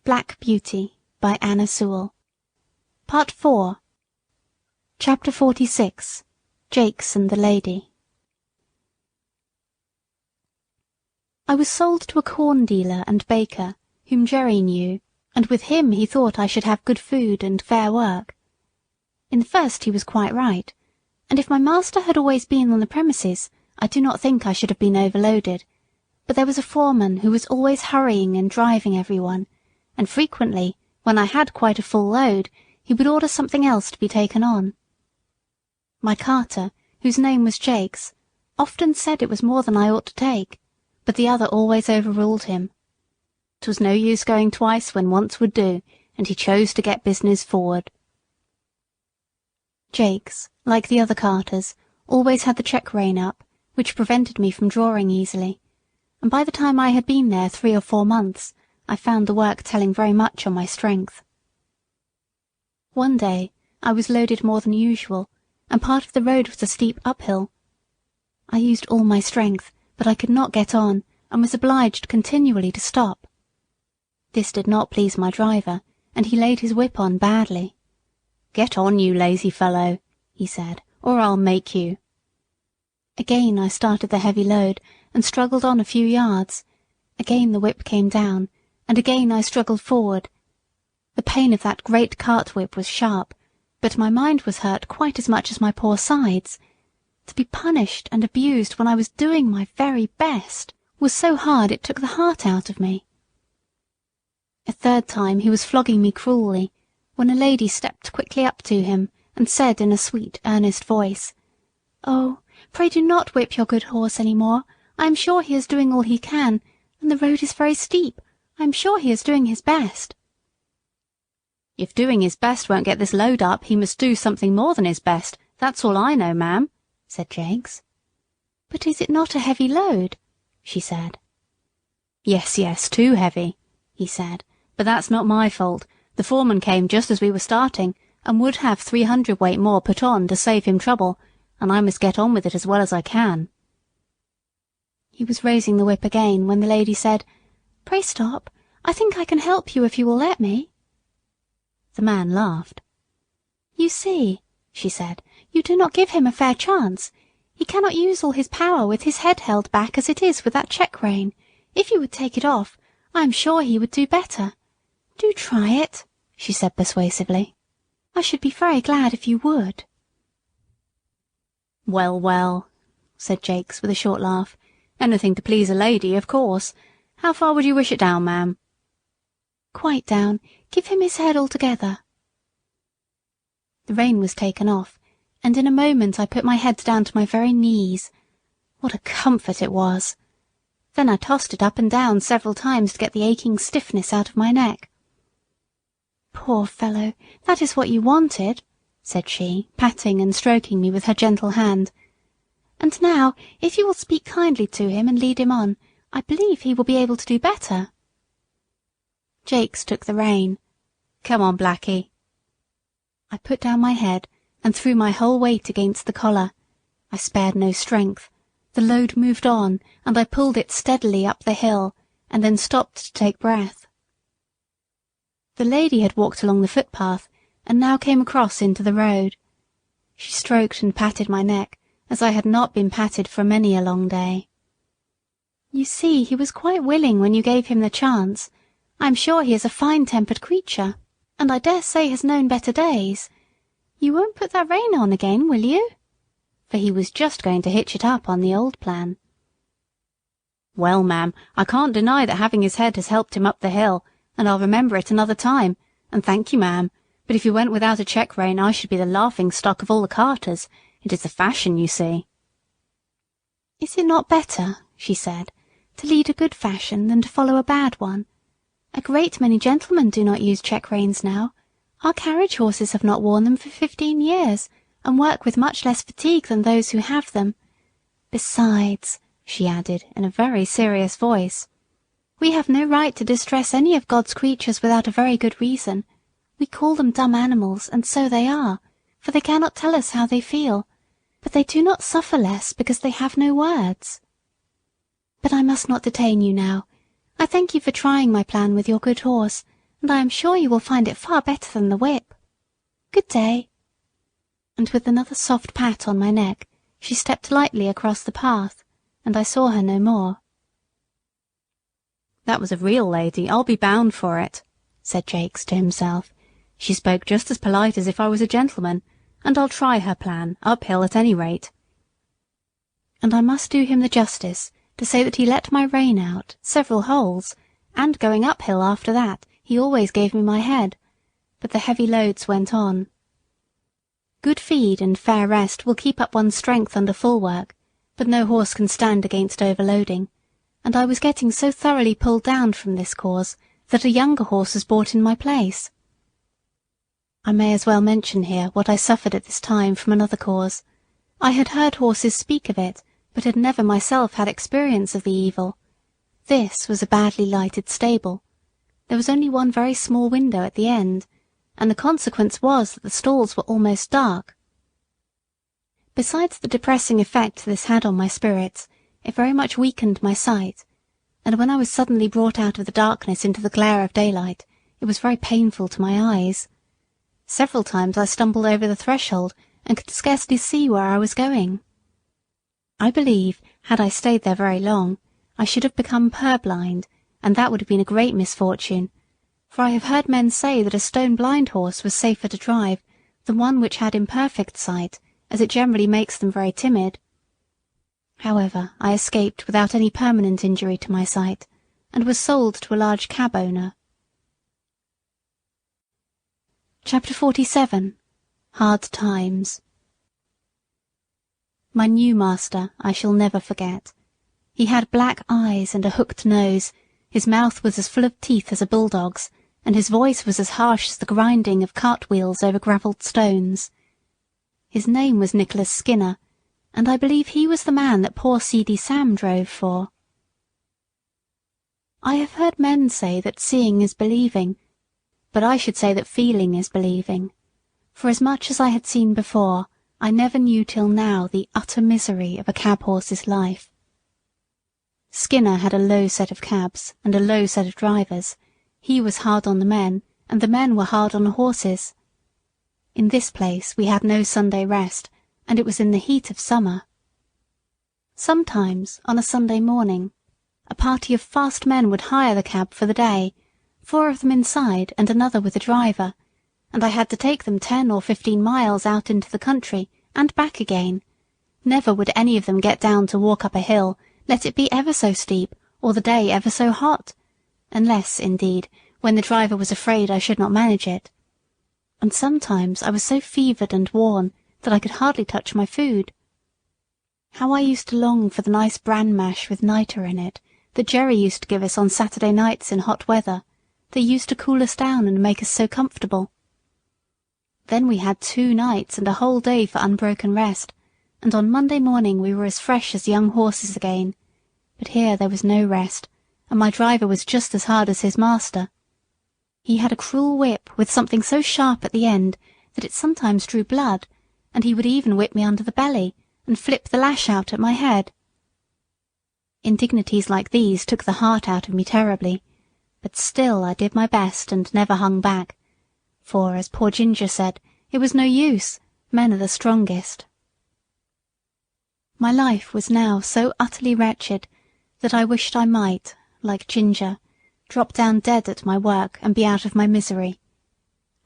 Black Beauty by Anna Sewell. Part 4. Chapter 46. Jakes and the Lady. I was sold to a corn dealer and baker, whom Jerry knew, and with him he thought I should have good food and fair work. In the first he was quite right, and if my master had always been on the premises, I do not think I should have been overloaded, but there was a foreman who was always hurrying and driving everyone, and frequently, when I had quite a full load, he would order something else to be taken on. My carter, whose name was Jakes, often said it was more than I ought to take, but the other always overruled him. 'Twas no use going twice when once would do, and he chose to get business forward. Jakes, like the other carters, always had the check rein up, which prevented me from drawing easily, and by the time I had been there 3 or 4 months, I found the work telling very much on my strength. One day I was loaded more than usual, and part of the road was a steep uphill. I used all my strength, but I could not get on, and was obliged continually to stop. This did not please my driver, and he laid his whip on badly. "Get on, you lazy fellow," he said, "or I'll make you." Again I started the heavy load, and struggled on a few yards. Again the whip came down, and again I struggled forward. The pain of that great cart whip was sharp, but my mind was hurt quite as much as my poor sides. To be punished and abused when I was doing my very best was so hard it took the heart out of me. A third time he was flogging me cruelly, when a lady stepped quickly up to him and said in a sweet, earnest voice, "Oh, pray do not whip your good horse any more. I am sure he is doing all he can, and the road is very steep. I am sure he is doing his best." "If doing his best won't get this load up, he must do something more than his best. That's all I know, ma'am," said Jakes. "But is it not a heavy load?" she said. Yes, too heavy," he said, "but that's not my fault. The foreman came just as we were starting, and would have 300 weight more put on to save him trouble, and I must get on with it as well as I can." He was raising the whip again when the lady said, "Pray stop. I think I can help you if you will let me." The man laughed. "You see," she said, "you do not give him a fair chance. He cannot use all his power with his head held back as it is with that check rein. If you would take it off, I am sure he would do better. Do try it," she said persuasively. "I should be very glad if you would." "Well, well," said Jakes with a short laugh, "anything to please a lady, of course. How far would you wish it down, ma'am?" "Quite down. Give him his head altogether." The rein was taken off, and in a moment I put my head down to my very knees. What a comfort it was! Then I tossed it up and down several times to get the aching stiffness out of my neck. "Poor fellow, that is what you wanted," said she, patting and stroking me with her gentle hand. "And now, if you will speak kindly to him and lead him on, I believe he will be able to do better." Jakes took the rein. "Come on, Blackie." I put down my head and threw my whole weight against the collar. I spared no strength. The load moved on, and I pulled it steadily up the hill, and then stopped to take breath. The lady had walked along the footpath, and now came across into the road. She stroked and patted my neck, as I had not been patted for many a long day. "You see, he was quite willing when you gave him the chance. I am sure he is a fine-tempered creature, and I dare say has known better days. You won't put that rein on again, will you?" For he was just going to hitch it up on the old plan. "Well, ma'am, I can't deny that having his head has helped him up the hill, and I'll remember it another time, and thank you, ma'am, but if you went without a check rein I should be the laughing-stock of all the carters. It is the fashion, you see." "Is it not better," she said, "to lead a good fashion than to follow a bad one? A great many gentlemen do not use check reins now. Our carriage horses have not worn them for 15 years, and work with much less fatigue than those who have them. Besides," she added in a very serious voice, "we have no right to distress any of God's creatures without a very good reason. We call them dumb animals, and so they are, for they cannot tell us how they feel, but they do not suffer less because they have no words. But I must not detain you now. I thank you for trying my plan with your good horse, and I am sure you will find it far better than the whip. Good day." And with another soft pat on my neck, she stepped lightly across the path, and I saw her no more. "That was a real lady, I'll be bound for it," said Jakes to himself. "She spoke just as polite as if I was a gentleman, and I'll try her plan, uphill at any rate." And I must do him the justice to say that he let my rein out several holes, and going uphill after that, he always gave me my head, but the heavy loads went on. Good feed and fair rest will keep up one's strength under full work, but no horse can stand against overloading, and I was getting so thoroughly pulled down from this cause that a younger horse was bought in my place. I may as well mention here what I suffered at this time from another cause. I had heard horses speak of it, but had never myself had experience of the evil. This was a badly lighted stable. There was only one very small window at the end, and the consequence was that the stalls were almost dark. Besides the depressing effect this had on my spirits, it very much weakened my sight, and when I was suddenly brought out of the darkness into the glare of daylight, it was very painful to my eyes. Several times I stumbled over the threshold and could scarcely see where I was going. I believe, had I stayed there very long, I should have become purblind, and that would have been a great misfortune, for I have heard men say that a stone-blind horse was safer to drive than one which had imperfect sight, as it generally makes them very timid. However, I escaped without any permanent injury to my sight, and was sold to a large cab owner. Chapter 47. Hard Times. My new master I shall never forget. He had black eyes and a hooked nose, his mouth was as full of teeth as a bulldog's, and his voice was as harsh as the grinding of cartwheels over gravelled stones. His name was Nicholas Skinner, and I believe he was the man that poor seedy Sam drove for. I have heard men say that seeing is believing, but I should say that feeling is believing, for as much as I had seen before, I never knew till now the utter misery of a cab horse's life. Skinner had a low set of cabs and a low set of drivers. He was hard on the men, and the men were hard on the horses. In this place we had no Sunday rest, and it was in the heat of summer. Sometimes, on a Sunday morning, a party of fast men would hire the cab for the day, 4 of them inside and another with the driver, and I had to take them 10 or 15 miles out into the country and back again. Never would any of them get down to walk up a hill, let it be ever so steep, or the day ever so hot, unless, indeed, when the driver was afraid I should not manage it. And sometimes I was so fevered and worn that I could hardly touch my food. How I used to long for the nice bran mash with nitre in it that Jerry used to give us on Saturday nights in hot weather, that used to cool us down and make us so comfortable. Then we had 2 nights and a whole day for unbroken rest, and on Monday morning we were as fresh as young horses again. But here there was no rest, and my driver was just as hard as his master. He had a cruel whip with something so sharp at the end that it sometimes drew blood, and he would even whip me under the belly and flip the lash out at my head. Indignities like these took the heart out of me terribly, but still I did my best and never hung back, for, as poor Ginger said, it was no use, men are the strongest. My life was now so utterly wretched that I wished I might, like Ginger, drop down dead at my work and be out of my misery.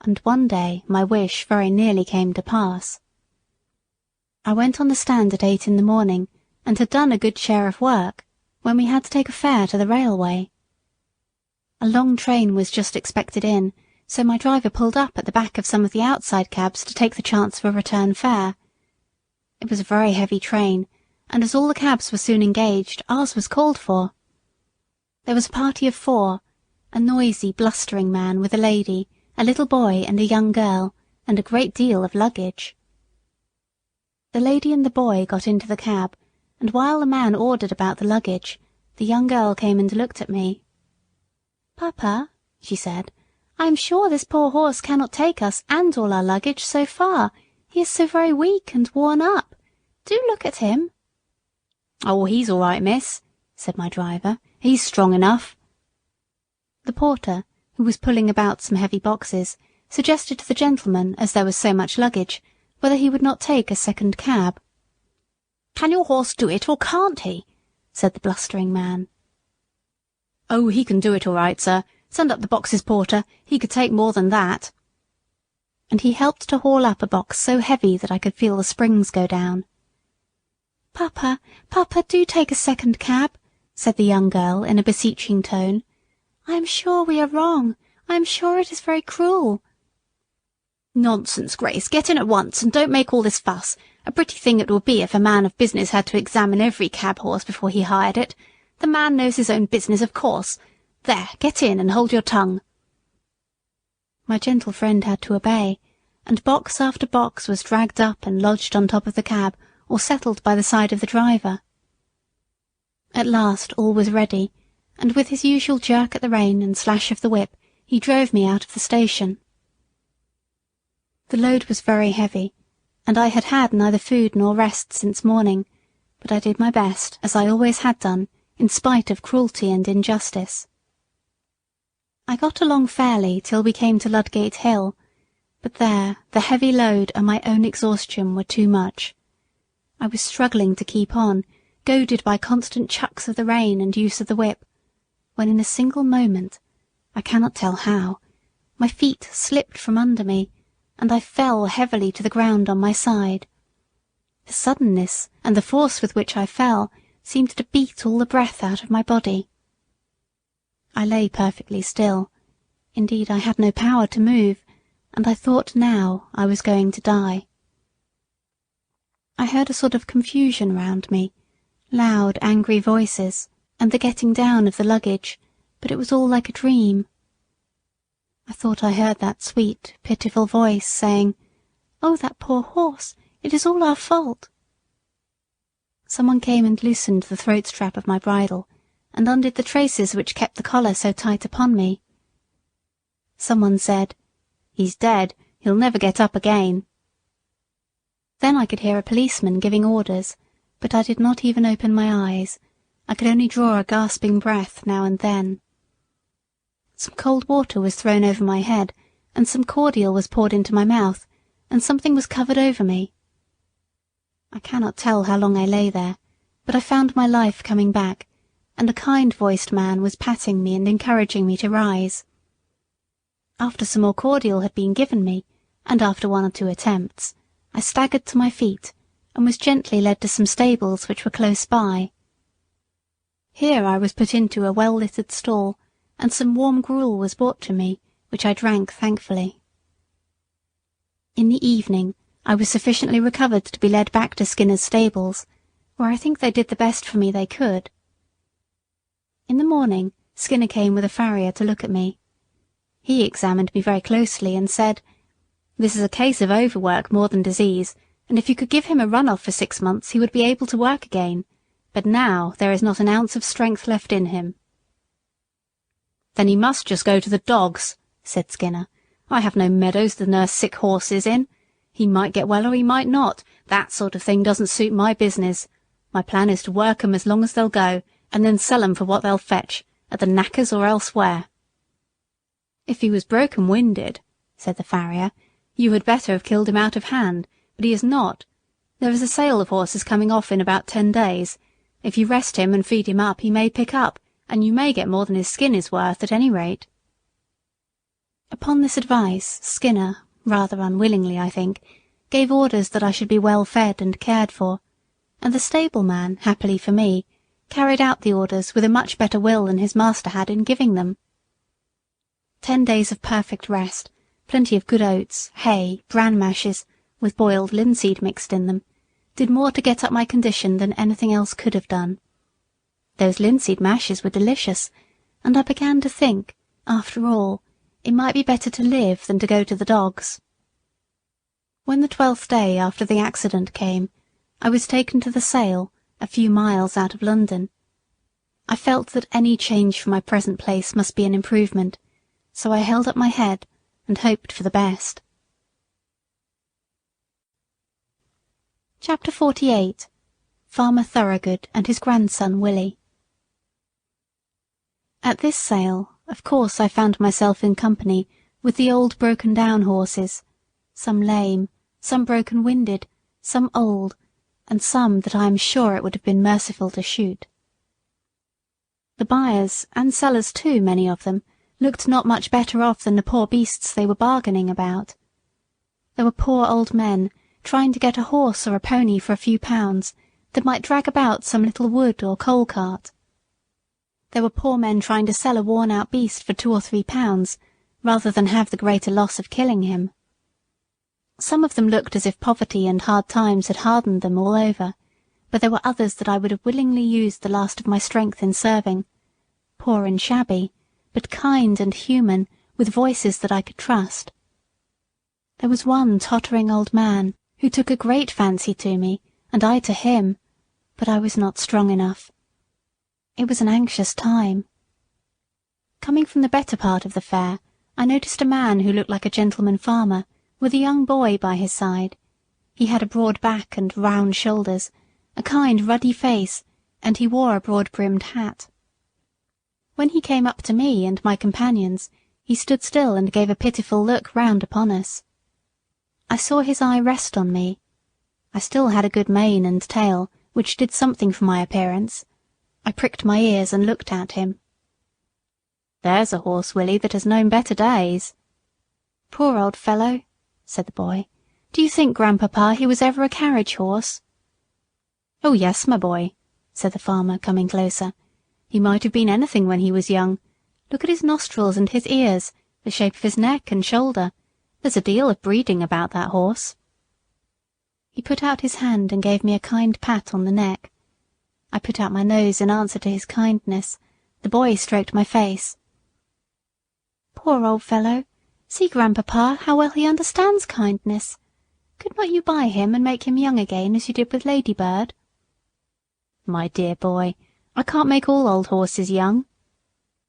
And one day my wish very nearly came to pass. I went on the stand at 8 in the morning, and had done a good share of work, when we had to take a fare to the railway. A long train was just expected in, so my driver pulled up at the back of some of the outside cabs to take the chance of a return fare. It was a very heavy train, and as all the cabs were soon engaged, ours was called for. There was a party of 4, a noisy, blustering man with a lady, a little boy and a young girl, and a great deal of luggage. The lady and the boy got into the cab, and while the man ordered about the luggage, the young girl came and looked at me. "Papa," she said, "I am sure this poor horse cannot take us and all our luggage so far. He is so very weak and worn up. Do look at him." "Oh, he's all right, miss," said my driver. "He's strong enough." The porter, who was pulling about some heavy boxes, suggested to the gentleman, as there was so much luggage, whether he would not take a second cab. "Can your horse do it, or can't he?" said the blustering man. "Oh, he can do it all right, sir. Send up the boxes, porter. He could take more than that." And he helped to haul up a box so heavy that I could feel the springs go down. "Papa, Papa, do take a second cab," said the young girl in a beseeching tone. "I am sure we are wrong. I am sure it is very cruel." "Nonsense, Grace. Get in at once, and don't make all this fuss. A pretty thing it would be if a man of business had to examine every cab horse before he hired it. The man knows his own business, of course. There, get in, and hold your tongue." My gentle friend had to obey, and box after box was dragged up and lodged on top of the cab, or settled by the side of the driver. At last all was ready, and with his usual jerk at the rein and slash of the whip, he drove me out of the station. The load was very heavy, and I had had neither food nor rest since morning, but I did my best, as I always had done, in spite of cruelty and injustice. I got along fairly till we came to Ludgate Hill, but there the heavy load and my own exhaustion were too much. I was struggling to keep on, goaded by constant chucks of the rein and use of the whip, when in a single moment, I cannot tell how, my feet slipped from under me, and I fell heavily to the ground on my side. The suddenness and the force with which I fell seemed to beat all the breath out of my body. I lay perfectly still. Indeed, I had no power to move, and I thought now I was going to die. I heard a sort of confusion round me, loud, angry voices, and the getting down of the luggage, but it was all like a dream. I thought I heard that sweet, pitiful voice saying, "Oh, that poor horse, it is all our fault." Someone came and loosened the throat strap of my bridle, and undid the traces which kept the collar so tight upon me. Someone said, "He's dead, he'll never get up again." Then I could hear a policeman giving orders, but I did not even open my eyes. I could only draw a gasping breath now and then. Some cold water was thrown over my head, and some cordial was poured into my mouth, and something was covered over me. I cannot tell how long I lay there, but I found my life coming back, and a kind-voiced man was patting me and encouraging me to rise. After some more cordial had been given me, and after 1 or 2 attempts, I staggered to my feet, and was gently led to some stables which were close by. Here I was put into a well-littered stall, and some warm gruel was brought to me, which I drank thankfully. In the evening I was sufficiently recovered to be led back to Skinner's stables, where I think they did the best for me they could. In the morning Skinner came with a farrier to look at me. He examined me very closely and said, "This is a case of overwork more than disease, and if you could give him a run-off for 6 months he would be able to work again, but now there is not an ounce of strength left in him." "Then he must just go to the dogs," said Skinner. "I have no meadows to nurse sick horses in. He might get well or he might not. That sort of thing doesn't suit my business. My plan is to work 'em as long as they'll go, and then sell 'em for what they'll fetch, at the knackers or elsewhere." "If he was broken-winded," said the farrier, "you had better have killed him out of hand, but he is not. There is a sale of horses coming off in about 10 days. If you rest him and feed him up, he may pick up, and you may get more than his skin is worth at any rate." Upon this advice, Skinner, rather unwillingly I think, gave orders that I should be well fed and cared for, and the stableman, happily for me, carried out the orders with a much better will than his master had in giving them. 10 days of perfect rest, plenty of good oats, hay, bran mashes, with boiled linseed mixed in them, did more to get up my condition than anything else could have done. Those linseed mashes were delicious, and I began to think, after all, it might be better to live than to go to the dogs. When the 12th day after the accident came, I was taken to the sale, a few miles out of London. I felt that any change from my present place must be an improvement, so I held up my head and hoped for the best. Chapter 48. Farmer Thoroughgood and his grandson Willie. At this sale Of course I found myself in company with the old broken-down horses, some lame, some broken-winded, some old, and some that I am sure it would have been merciful to shoot. The buyers, and sellers too, many of them, looked not much better off than the poor beasts they were bargaining about. There were poor old men trying to get a horse or a pony for a few pounds that might drag about some little wood or coal cart. There were poor men trying to sell a worn-out beast for 2 or 3 pounds, rather than have the greater loss of killing him. Some of them looked as if poverty and hard times had hardened them all over, but there were others that I would have willingly used the last of my strength in serving, poor and shabby, but kind and human, with voices that I could trust. There was one tottering old man who took a great fancy to me, and I to him, but I was not strong enough. It was an anxious time. Coming from the better part of the fair, I noticed a man who looked like a gentleman farmer, with a young boy by his side. He had a broad back and round shoulders, a kind ruddy face, and he wore a broad-brimmed hat. When he came up to me and my companions, he stood still and gave a pitiful look round upon us. I saw his eye rest on me. I still had a good mane and tail, which did something for my appearance. I pricked my ears and looked at him. "There's a horse, Willie, that has known better days." "Poor old fellow," said the boy. "Do you think, Grandpapa, he was ever a carriage horse?" "Oh yes, my boy," said the farmer, coming closer. "He might have been anything when he was young. Look at his nostrils and his ears, the shape of his neck and shoulder. There's a deal of breeding about that horse." He put out his hand and gave me a kind pat on the neck. I put out my nose in answer to his kindness. The boy stroked my face. "Poor old fellow! See, Grandpapa, how well he understands kindness. Could not you buy him and make him young again, as you did with Ladybird?" "My dear boy, I can't make all old horses young.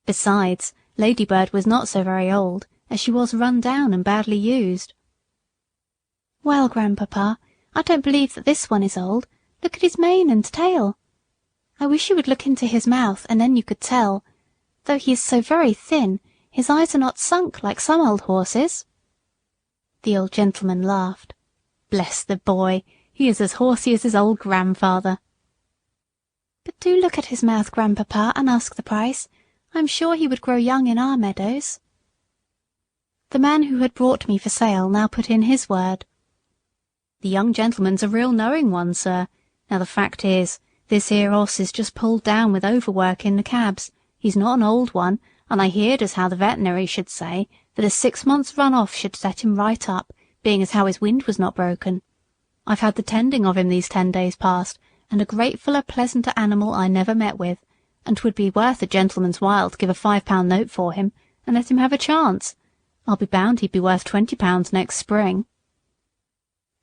Besides, Ladybird was not so very old, as she was run down and badly used." "Well, Grandpapa, I don't believe that this one is old. Look at his mane and tail. I wish you would look into his mouth, and then you could tell. Though he is so very thin, his eyes are not sunk like some old horses." The old gentleman laughed. "Bless the boy, he is as horsey as his old grandfather." "But do look at his mouth, Grandpapa, and ask the price. I am sure he would grow young in our meadows." The man who had brought me for sale now put in his word. "The young gentleman's a real knowing one, sir. Now the fact is, this here horse is just pulled down with overwork in the cabs. He's not an old one, and I heerd as how the veterinary should say that a 6 months' run off should set him right up, being as how his wind was not broken. I've had the tending of him these 10 days past, and a gratefuller, pleasanter animal I never met with, and 'twould be worth a gentleman's while to give a £5 note for him, and let him have a chance. I'll be bound he'd be worth £20 next spring."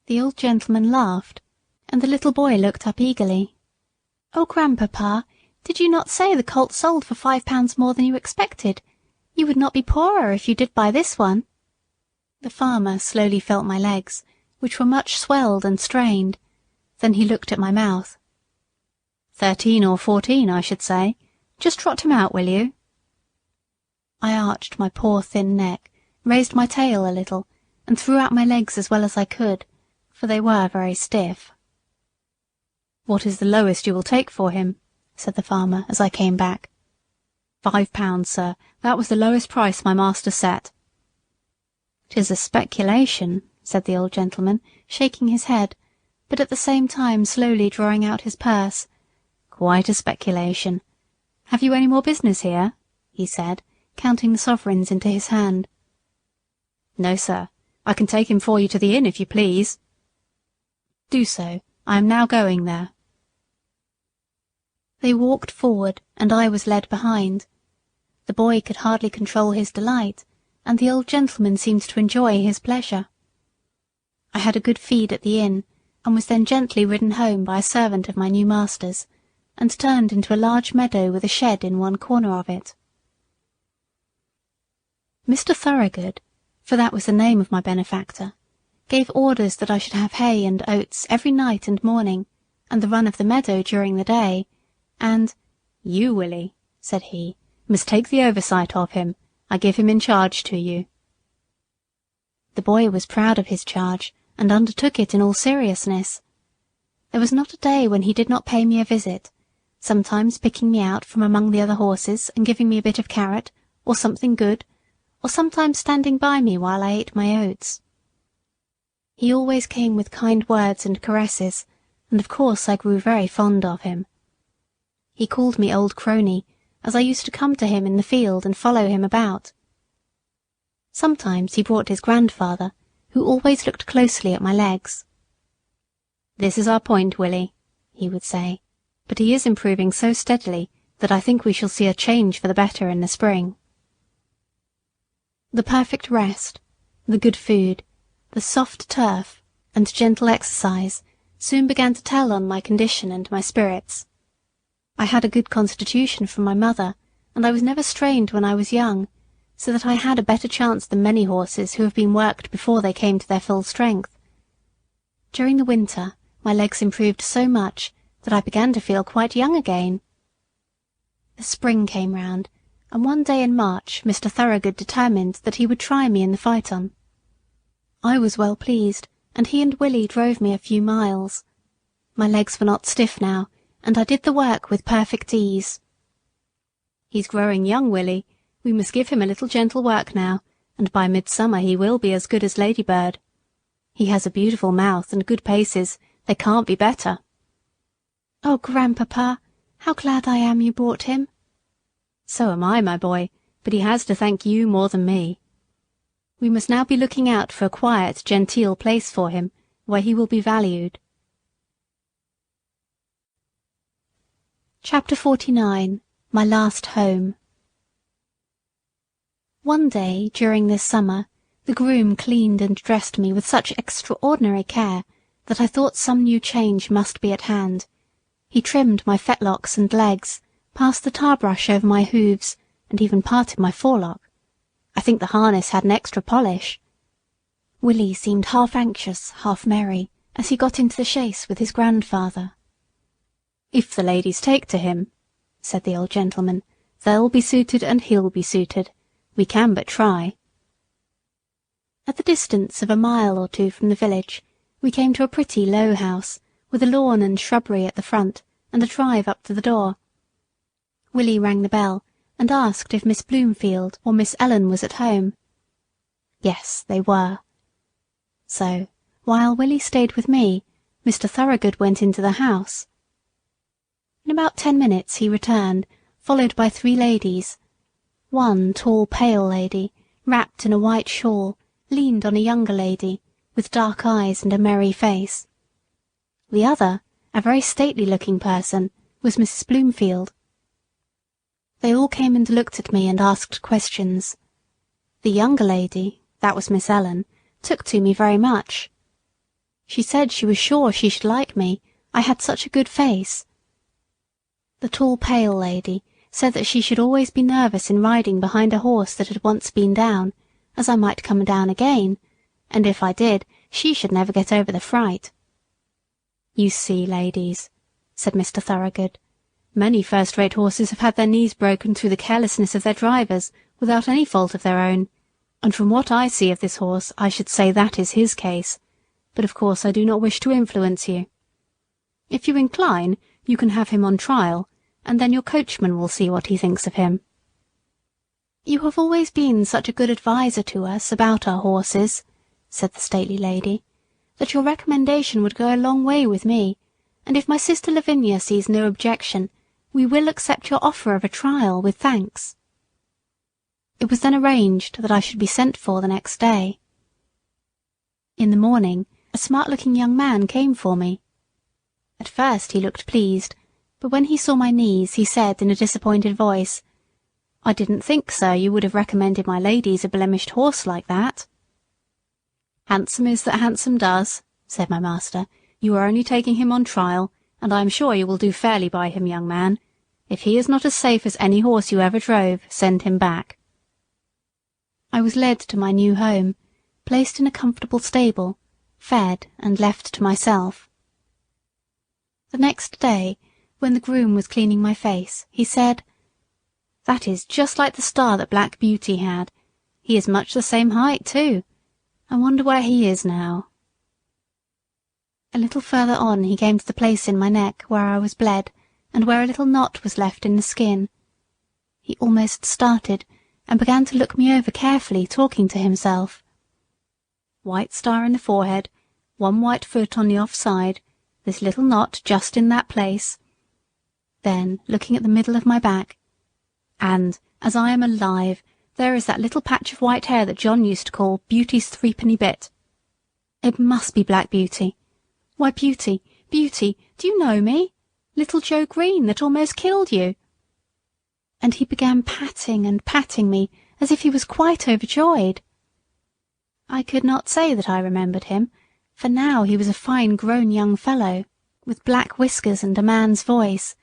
The old gentleman laughed, and the little boy looked up eagerly. "Oh, Grandpapa, did you not say the colt sold for £5 more than you expected? You would not be poorer if you did buy this one." The farmer slowly felt my legs, which were much swelled and strained. Then he looked at my mouth. 13 or 14, I should say. Just trot him out, will you?" I arched my poor thin neck, raised my tail a little, and threw out my legs as well as I could, for they were very stiff. "What is the lowest you will take for him?" said the farmer as I came back. £5, sir. That was the lowest price my master set." "'Tis a speculation," said the old gentleman, shaking his head, but at the same time slowly drawing out his purse. "Quite a speculation. Have you any more business here?" he said, counting the sovereigns into his hand. "No, sir. I can take him for you to the inn, if you please." "Do so. I am now going there." They walked forward, and I was led behind. The boy could hardly control his delight, and the old gentleman seemed to enjoy his pleasure. I had a good feed at the inn, and was then gently ridden home by a servant of my new master's, and turned into a large meadow with a shed in one corner of it. Mr. Thoroughgood, for that was the name of my benefactor, gave orders that I should have hay and oats every night and morning, and the run of the meadow during the day, and "You, Willie," said he, must take the oversight of him. I give him in charge to you." The boy was proud of his charge, and undertook it in all seriousness. There was not a day when he did not pay me a visit, sometimes picking me out from among the other horses and giving me a bit of carrot, or something good, or sometimes standing by me while I ate my oats. He always came with kind words and caresses, and of course I grew very fond of him. He called me old crony, as I used to come to him in the field and follow him about. Sometimes he brought his grandfather, who always looked closely at my legs. "This is our point, Willie," he would say, "but he is improving so steadily that I think we shall see a change for the better in the spring." The perfect rest, the good food, the soft turf, and gentle exercise soon began to tell on my condition and my spirits. I had a good constitution from my mother, and I was never strained when I was young, so that I had a better chance than many horses who have been worked before they came to their full strength. During the winter my legs improved so much that I began to feel quite young again. The spring came round, and one day in March Mr. Thoroughgood determined that he would try me in the phaeton. I was well pleased, and he and Willie drove me a few miles. My legs were not stiff now, and I did the work with perfect ease. "He's growing young, Willie. We must give him a little gentle work now, and by midsummer he will be as good as Ladybird. He has a beautiful mouth and good paces. They can't be better." "Oh, Grandpapa, how glad I am you brought him." "So am I, my boy, but he has to thank you more than me. We must now be looking out for a quiet, genteel place for him, where he will be valued." Chapter 49. My Last Home. One day during this summer the groom cleaned and dressed me with such extraordinary care that I thought some new change must be at hand. He trimmed my fetlocks and legs, passed the tar brush over my hooves, and even parted my forelock. I think the harness had an extra polish. Willie seemed half anxious, half merry, as he got into the chaise with his grandfather. "If the ladies take to him," said the old gentleman, "they'll be suited and he'll be suited. We can but try." At the distance of a mile or two from the village, we came to a pretty low house, with a lawn and shrubbery at the front, and a drive up to the door. Willie rang the bell, and asked if Miss Bloomfield or Miss Ellen was at home. Yes, they were. So, while Willie stayed with me, Mr. Thoroughgood went into the house. In about 10 minutes he returned, followed by 3 ladies. One tall, pale lady, wrapped in a white shawl, leaned on a younger lady, with dark eyes and a merry face. The other, a very stately-looking person, was Mrs. Bloomfield. They all came and looked at me and asked questions. The younger lady, that was Miss Ellen, took to me very much. She said she was sure she should like me, I had such a good face. The tall, pale lady said that she should always be nervous in riding behind a horse that had once been down, as I might come down again, and if I did, she should never get over the fright. "You see, ladies," said Mr. Thoroughgood, "many first-rate horses have had their knees broken through the carelessness of their drivers, without any fault of their own, and from what I see of this horse I should say that is his case, but of course I do not wish to influence you. If you incline, you can have him on trial, and then your coachman will see what he thinks of him." "You have always been such a good adviser to us about our horses," said the stately lady, "that your recommendation would go a long way with me, and if my sister Lavinia sees no objection, we will accept your offer of a trial with thanks." It was then arranged that I should be sent for the next day. In the morning a smart-looking young man came for me. At first he looked pleased, but when he saw my knees he said in a disappointed voice, "I didn't think, sir, you would have recommended my ladies a blemished horse like that." "Handsome is that handsome does," said my master. "You are only taking him on trial, and I am sure you will do fairly by him, young man. If he is not as safe as any horse you ever drove, send him back." I was led to my new home, placed in a comfortable stable, fed and left to myself. The next day, when the groom was cleaning my face, he said, That is just like the star that Black Beauty had. He is much the same height, too. I wonder where he is now." A little further on he came to the place in my neck where I was bled, and where a little knot was left in the skin. He almost started, and began to look me over carefully, talking to himself. "White star in the forehead, one white foot on the off side, this little knot just in that place." Then, looking at the middle of my back, "And, as I am alive, there is that little patch of white hair that John used to call Beauty's threepenny bit. It must be Black Beauty. Why, Beauty, Beauty, do you know me? Little Joe Green that almost killed you." And he began patting and patting me as if he was quite overjoyed. I could not say that I remembered him, for now he was a fine grown young fellow, with black whiskers and a man's voice,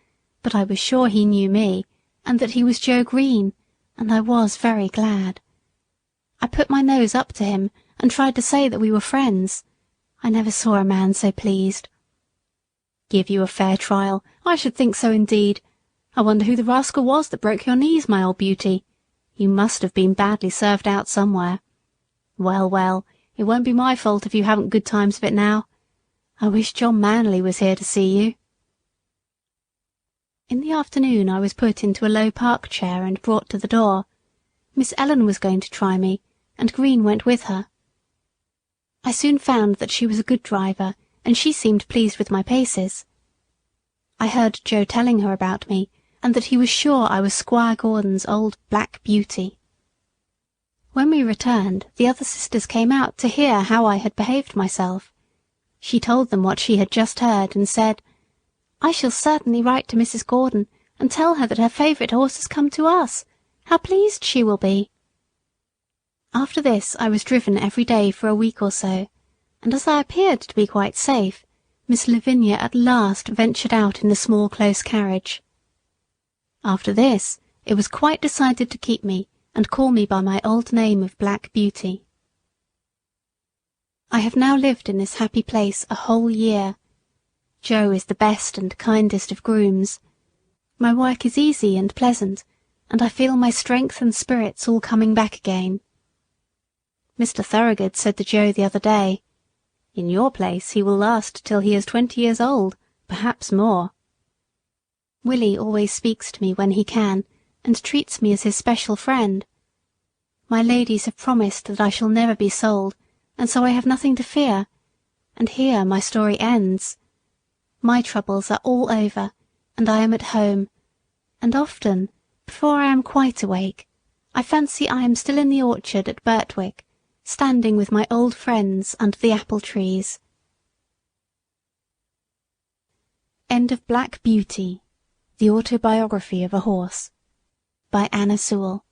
but I was sure he knew me, and that he was Joe Green, and I was very glad. I put my nose up to him, and tried to say that we were friends. I never saw a man so pleased. "Give you a fair trial? I should think so indeed. I wonder who the rascal was that broke your knees, my old beauty. You must have been badly served out somewhere. Well, well, it won't be my fault if you haven't good times of it now. I wish John Manley was here to see you." In the afternoon I was put into a low park chair and brought to the door. Miss Ellen was going to try me, and Green went with her. I soon found that she was a good driver, and she seemed pleased with my paces. I heard Joe telling her about me, and that he was sure I was Squire Gordon's old Black Beauty. When we returned, the other sisters came out to hear how I had behaved myself. She told them what she had just heard, and said, "I shall certainly write to Mrs. Gordon, and tell her that her favourite horse has come to us. How pleased she will be." After this I was driven every day for a week or so, and as I appeared to be quite safe, Miss Lavinia at last ventured out in the small close carriage. After this it was quite decided to keep me, and call me by my old name of Black Beauty. I have now lived in this happy place a whole year. Joe is the best and kindest of grooms. My work is easy and pleasant, and I feel my strength and spirits all coming back again. Mr. Thoroughgood said to Joe the other day, "In your place he will last till he is 20 years old, perhaps more." Willie always speaks to me when he can, and treats me as his special friend. My ladies have promised that I shall never be sold, and so I have nothing to fear, and here my story ends. My troubles are all over, and I am at home, and often, before I am quite awake, I fancy I am still in the orchard at Birtwick, standing with my old friends under the apple trees. End of Black Beauty, the Autobiography of a Horse, by Anna Sewell.